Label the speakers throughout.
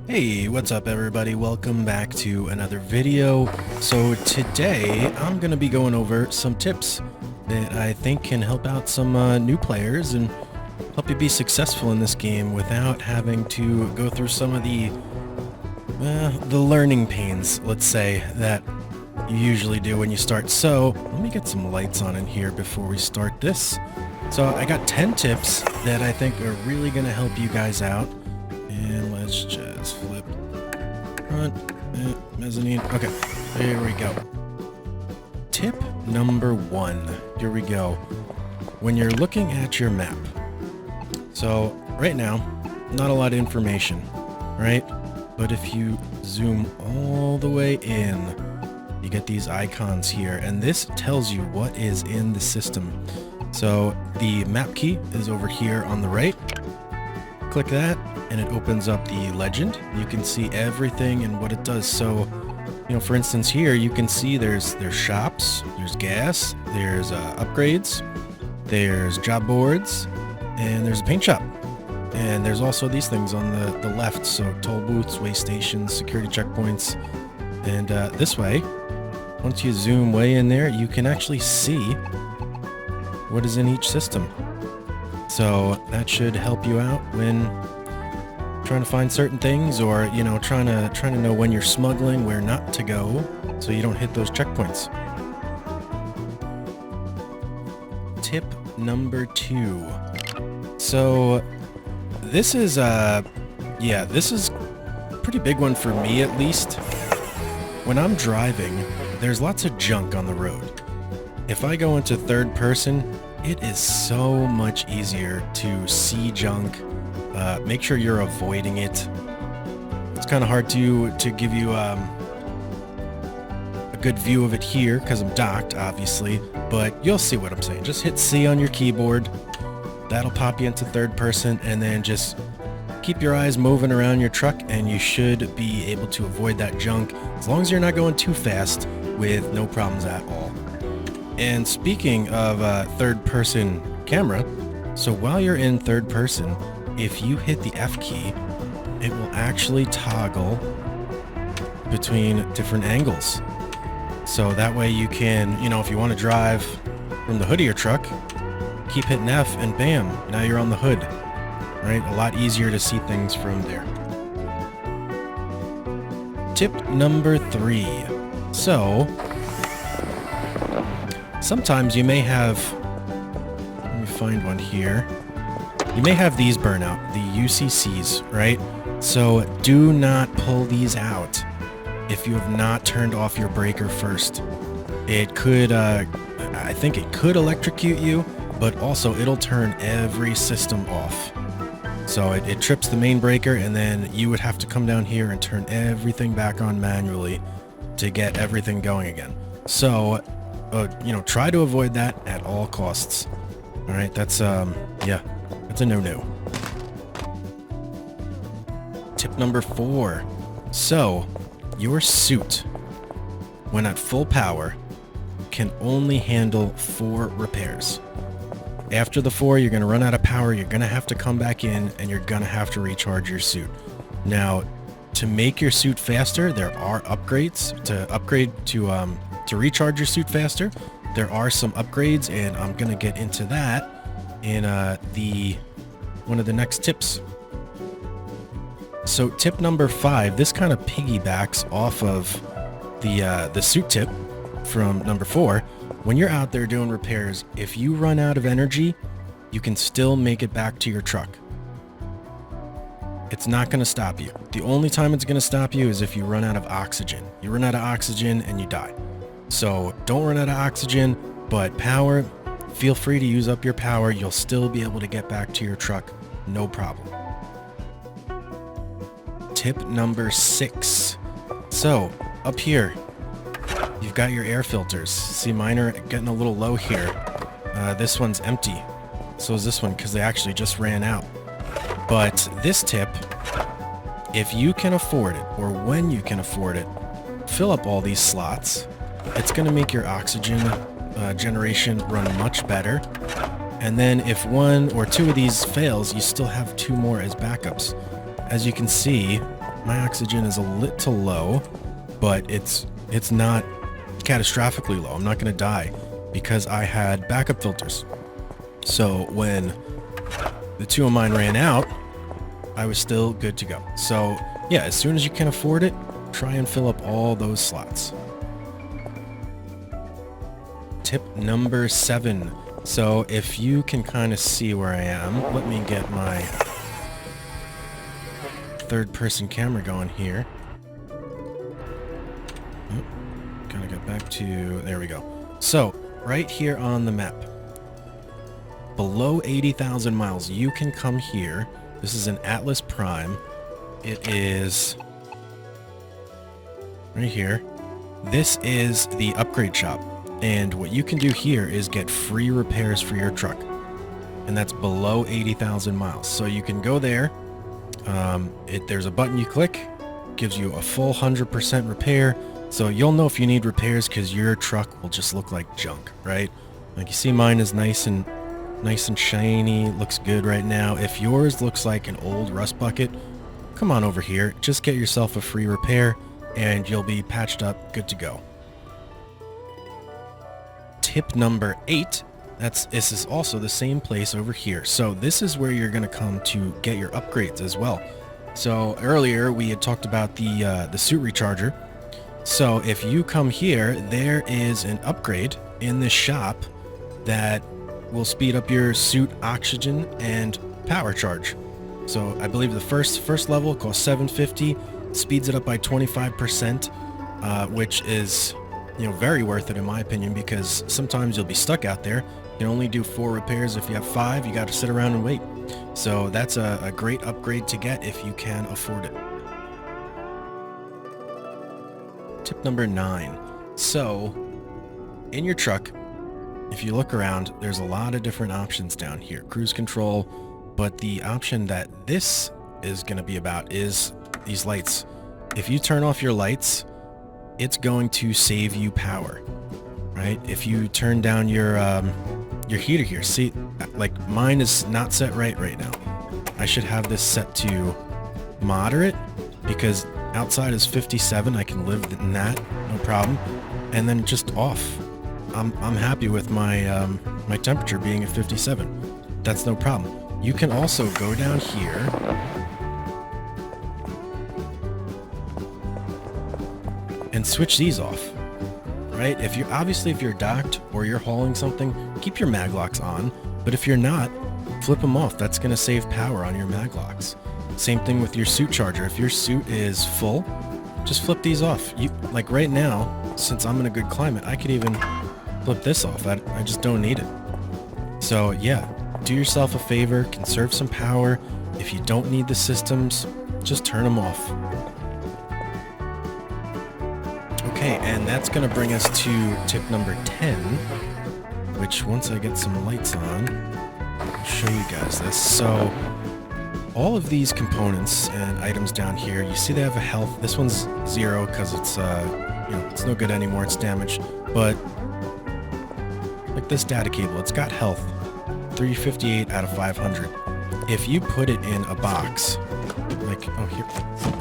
Speaker 1: Hey, what's up everybody? Welcome back to another video. So today I'm going to be going over some tips that I think can help out some new players and help you be successful in this game without having to go through some of the learning pains, let's say, that you usually do when you start. So let me get some lights on in here before we start this. So I got 10 tips that I think are really going to help you guys out. And let's just flip front, mezzanine. Okay, there we go. Tip number 1. Here we go. When you're looking at your map. So right now, not a lot of information, right? But if you zoom all the way in, you get these icons here, and this tells you what is in the system. So the map key is over here on the right. Click that and it opens up the legend. You can see everything and what it does. So, you know, for instance here, you can see there's shops, there's gas, there's upgrades, there's job boards, and there's a paint shop. And there's also these things on the left. So toll booths, way stations, security checkpoints. And this way, once you zoom way in there, you can actually see what is in each system. So that should help you out when trying to find certain things, or you know, trying to know when you're smuggling, where not to go, so you don't hit those checkpoints. Tip number 2. So this is this is a pretty big one for me, at least. When I'm driving, there's lots of junk on the road. If I go into third person, it is so much easier to see junk. Make sure you're avoiding it. It's kind of hard to give you a good view of it here because I'm docked, obviously, but you'll see what I'm saying. Just hit C on your keyboard. That'll pop you into third person, and then just keep your eyes moving around your truck and you should be able to avoid that junk as long as you're not going too fast, with no problems at all. And speaking of third person camera, so while you're in third person, if you hit the F key, it will actually toggle between different angles. So that way you can, you know, if you want to drive from the hood of your truck, keep hitting F and bam, now you're on the hood, right? A lot easier to see things from there. Tip number 3. So sometimes you may have, let me find one here. You may have these burnout, the UCCs, right? So do not pull these out if you have not turned off your breaker first. It could, I think it could electrocute you, but also it'll turn every system off. So it trips the main breaker, and then you would have to come down here and turn everything back on manually to get everything going again. So, you know, try to avoid that at all costs. All right, that's, yeah. That's a no-no. Tip number 4. So, your suit, when at full power, can only handle 4 repairs. After the 4, you're going to run out of power, you're going to have to come back in, and you're going to have to recharge your suit. Now, to make your suit faster, there are upgrades. To upgrade to recharge your suit faster, there are some upgrades, and I'm going to get into that in one of the next tips. So tip number 5, this kind of piggybacks off of the suit tip from number 4. When you're out there doing repairs, if you run out of energy, you can still make it back to your truck. It's not going to stop you. The only time it's going to stop you is if you run out of oxygen. You run out of oxygen and you die. So don't run out of oxygen, but power, feel free to use up your power. You'll still be able to get back to your truck, no problem. Tip number 6. So up here, you've got your air filters. See, mine are getting a little low here. This one's empty. So is this one, because they actually just ran out. But this tip, if you can afford it, or when you can afford it, fill up all these slots. It's going to make your oxygen generation run much better. And then if 1 or 2 of these fails, you still have 2 more as backups. As you can see, my oxygen is a little low, but it's not catastrophically low. I'm not going to die because I had backup filters. So when the two of mine ran out, I was still good to go. So yeah, as soon as you can afford it, try and fill up all those slots. Tip number 7. So if you can kind of see where I am, let me get my third-person camera going here. Oh, gotta get back to... there we go. So, right here on the map, below 80,000 miles, you can come here. This is an Atlas Prime. It is right here. This is the upgrade shop. And what you can do here is get free repairs for your truck. And that's below 80,000 miles. So you can go there. There's a button you click, gives you a full 100% repair. So you'll know if you need repairs because your truck will just look like junk, right? Like you see mine is nice and shiny, looks good right now. If yours looks like an old rust bucket, come on over here. Just get yourself a free repair and you'll be patched up, good to go. Tip number 8, this is also the same place over here. So this is where you're going to come to get your upgrades as well. So earlier we had talked about the suit recharger. So if you come here, there is an upgrade in this shop that will speed up your suit oxygen and power charge. So I believe the first level costs $750, speeds it up by 25%, which is, you know, very worth it in my opinion, because sometimes you'll be stuck out there. You can only do 4 repairs. If you have 5, you got to sit around and wait. So that's a great upgrade to get if you can afford it. Tip number 9. So in your truck, if you look around, there's a lot of different options down here. Cruise control, but the option that this is going to be about is these lights. If you turn off your lights, it's going to save you power, right? If you turn down your heater here, see, like mine is not set right now. I should have this set to moderate because outside is 57. I can live in that, no problem. And then just off. I'm happy with my my temperature being at 57. That's no problem. You can also go down here and switch these off, right? If you're docked or you're hauling something, keep your mag locks on. But if you're not, flip them off. That's going to save power on your mag locks. Same thing with your suit charger. If your suit is full, just flip these off. Like right now, since I'm in a good climate, I could even flip this off. I just don't need it. So yeah, do yourself a favor, conserve some power. If you don't need the systems, just turn them off. Okay, and that's going to bring us to tip number 10, which once I get some lights on, I'll show you guys this. So all of these components and items down here, you see they have a health. This one's 0 because it's it's no good anymore, it's damaged. But like this data cable, it's got health 358 out of 500. If you put it in a box, like here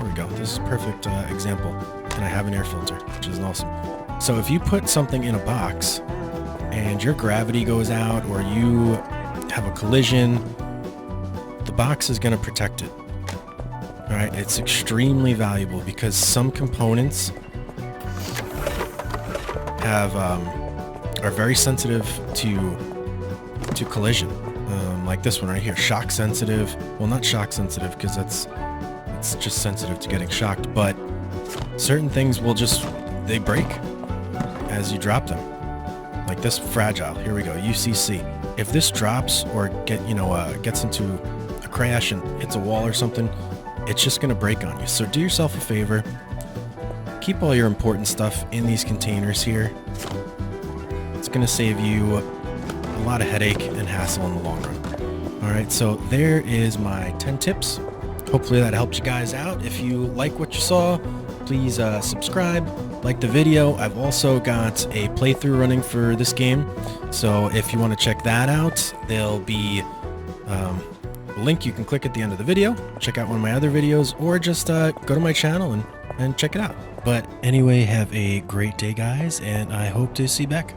Speaker 1: we go, this is a perfect example, and I have an air filter, which is awesome. So if you put something in a box and your gravity goes out or you have a collision, the box is going to protect it. All right, it's extremely valuable because some components are very sensitive to collision, like this one right here, shock sensitive. Well, not shock sensitive because it's just sensitive to getting shocked, but certain things will they break as you drop them. Like this fragile, here we go, UCC. If this drops or gets into a crash and hits a wall or something, it's just gonna break on you. So do yourself a favor, keep all your important stuff in these containers here. It's gonna save you a lot of headache and hassle in the long run. All right, so there is my 10 tips. Hopefully that helped you guys out. If you like what you saw, please subscribe, like the video. I've also got a playthrough running for this game, so if you want to check that out, there'll be The link you can click at the end of the video, check out one of my other videos, or just go to my channel and check it out. But anyway, have a great day, guys, and I hope to see you back.